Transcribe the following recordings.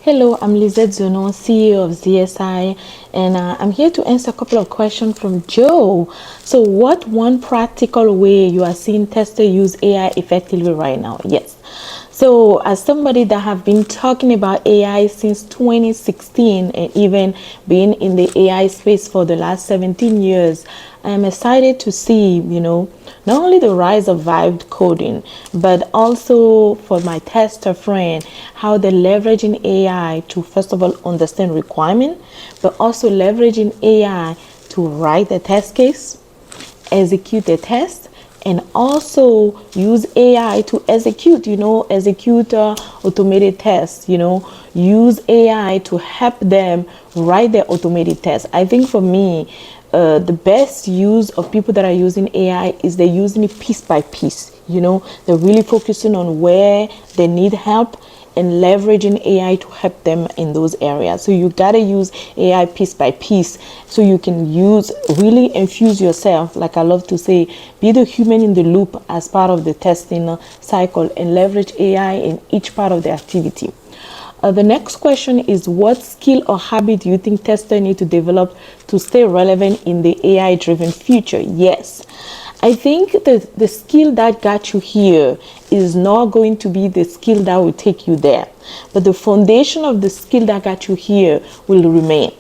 Hello, I'm Lizette Zono, CEO of ZSI, and I'm here to answer a couple of questions from Joe. So, what one practical way you are seeing tester use AI effectively right now? Yes. So, as somebody that have been talking about AI since 2016 and even being in the AI space for the last 17 years, I am excited to see, not only the rise of vibe coding, but also for my tester friend, how they're leveraging AI to first of all understand requirement, but also leveraging AI to write a test case, execute a test, and also use AI to execute automated tests, use AI to help them write their automated tests. I think for me, the best use of people that are using AI is they're using it piece by piece. They're really focusing on where they need help and leveraging AI to help them in those areas. So you gotta use AI piece by piece so you can really infuse yourself, like I love to say, be the human in the loop as part of the testing cycle and leverage AI in each part of the activity. The next question is, what skill or habit do you think testers need to develop to stay relevant in the AI-driven future? Yes. I think the skill that got you here is not going to be the skill that will take you there. But the foundation of the skill that got you here will remain.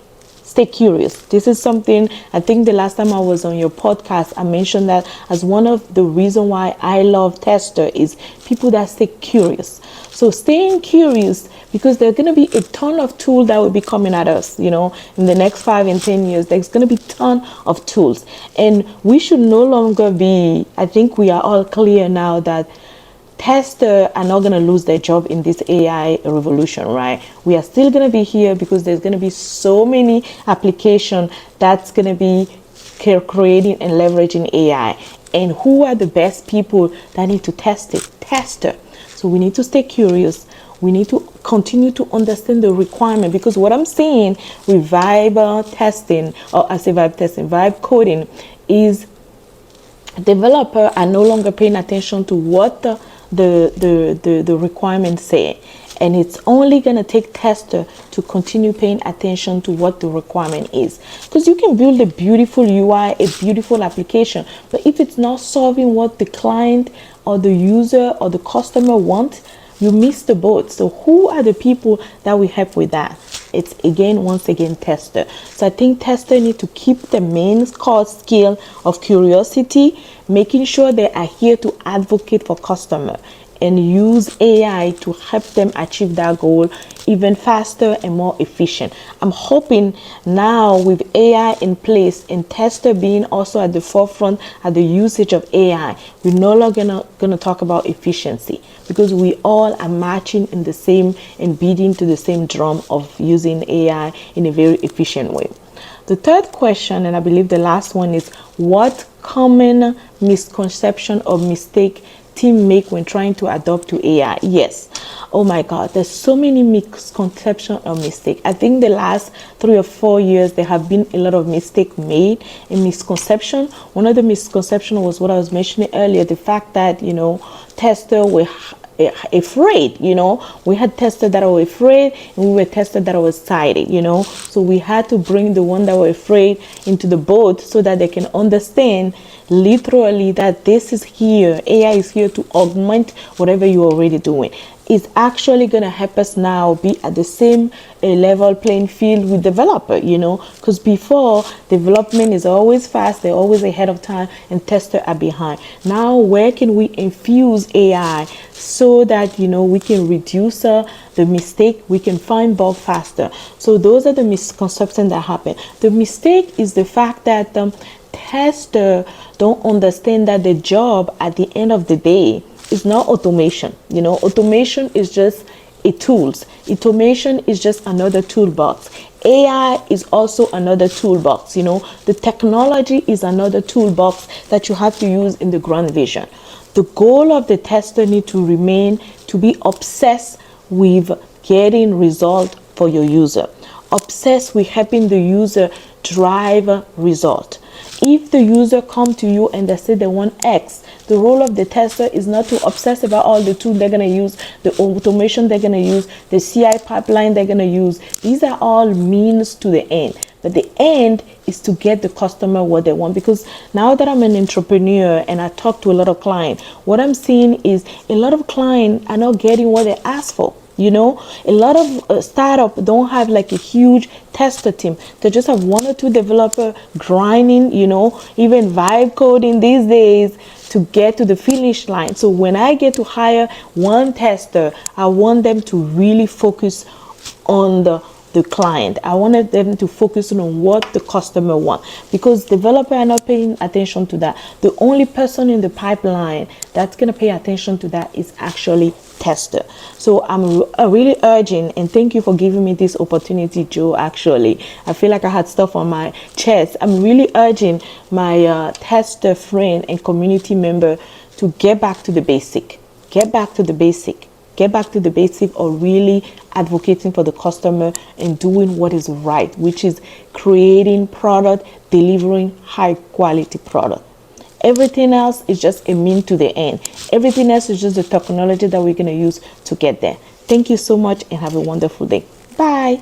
Stay curious. This is something, I think the last time I was on your podcast, I mentioned that as one of the reasons why I love tester is people that stay curious. So staying curious, because there's going to be a ton of tools that will be coming at us, in the next 5 and 10 years, there's going to be a ton of tools. And we should no longer be, I think we are all clear now that testers are not going to lose their job in this AI revolution, right? We are still going to be here because there's going to be so many applications that's going to be creating and leveraging AI. And who are the best people that need to test it? Tester. So we need to stay curious. We need to continue to understand the requirement, because what I'm seeing with vibe testing, or I say vibe testing, vibe coding, is developers are no longer paying attention to what the requirements say, and it's only going to take tester to continue paying attention to what the requirement is, because you can build a beautiful UI, a beautiful application, but if it's not solving what the client or the user or the customer want, you miss the boat. So who are the people that will help with that? It's once again tester. So I think tester need to keep the main core skill of curiosity, making sure they are here to advocate for customer and use AI to help them achieve that goal even faster and more efficient. I'm hoping now with AI in place and tester being also at the forefront at the usage of AI, we're no longer gonna talk about efficiency, because we all are marching in the same and beating to the same drum of using AI in a very efficient way. The third question, and I believe the last one, is what common misconception or mistake team make when trying to adopt to AI? Yes. Oh my God, there's so many misconceptions or mistake. I think the last 3 or 4 years there have been a lot of mistake made and misconception. One of the misconception was what I was mentioning earlier, the fact that tester were afraid. We had testers that were afraid and we were testers that were excited. So we had to bring the one that were afraid into the boat so that they can understand literally that this is here, AI is here to augment whatever you're already doing. It's actually going to help us now be at the same level playing field with developer, because before, development is always fast, they're always ahead of time, and testers are behind. Now, where can we infuse AI so that, we can reduce the mistake, we can find bug faster? So those are the misconceptions that happen. The mistake is the fact that testers don't understand that the job at the end of the day is not automation. Automation is just a tools. Automation is just another toolbox. AI is also another toolbox. The technology is another toolbox that you have to use in the grand vision. The goal of the tester need to remain to be obsessed with getting result for your user, obsessed with helping the user drive result. If the user come to you and they say they want X, the role of the tester is not to obsess about all the tools they're going to use, the automation they're going to use, the CI pipeline they're going to use. These are all means to the end. But the end is to get the customer what they want. Because now that I'm an entrepreneur and I talk to a lot of clients, what I'm seeing is a lot of clients are not getting what they ask for. You know, a lot of startup don't have like a huge tester team. They just have one or two developer grinding, you know, even vibe coding these days to get to the finish line. So when I get to hire one tester, I want them to really focus on the client. I wanted them to focus on what the customer want, because developer are not paying attention to that. The only person in the pipeline that's going to pay attention to that is actually tester. So I'm really urging, and thank you for giving me this opportunity, Joe. Actually, I feel like I had stuff on my chest. I'm really urging my tester friend and community member to get back to the basic. Get back to the basic. Get back to the basic of really advocating for the customer and doing what is right, which is creating product, delivering high quality product. Everything else is just a mean to the end. Everything else is just the technology that we're going to use to get there. Thank you so much and have a wonderful day. Bye.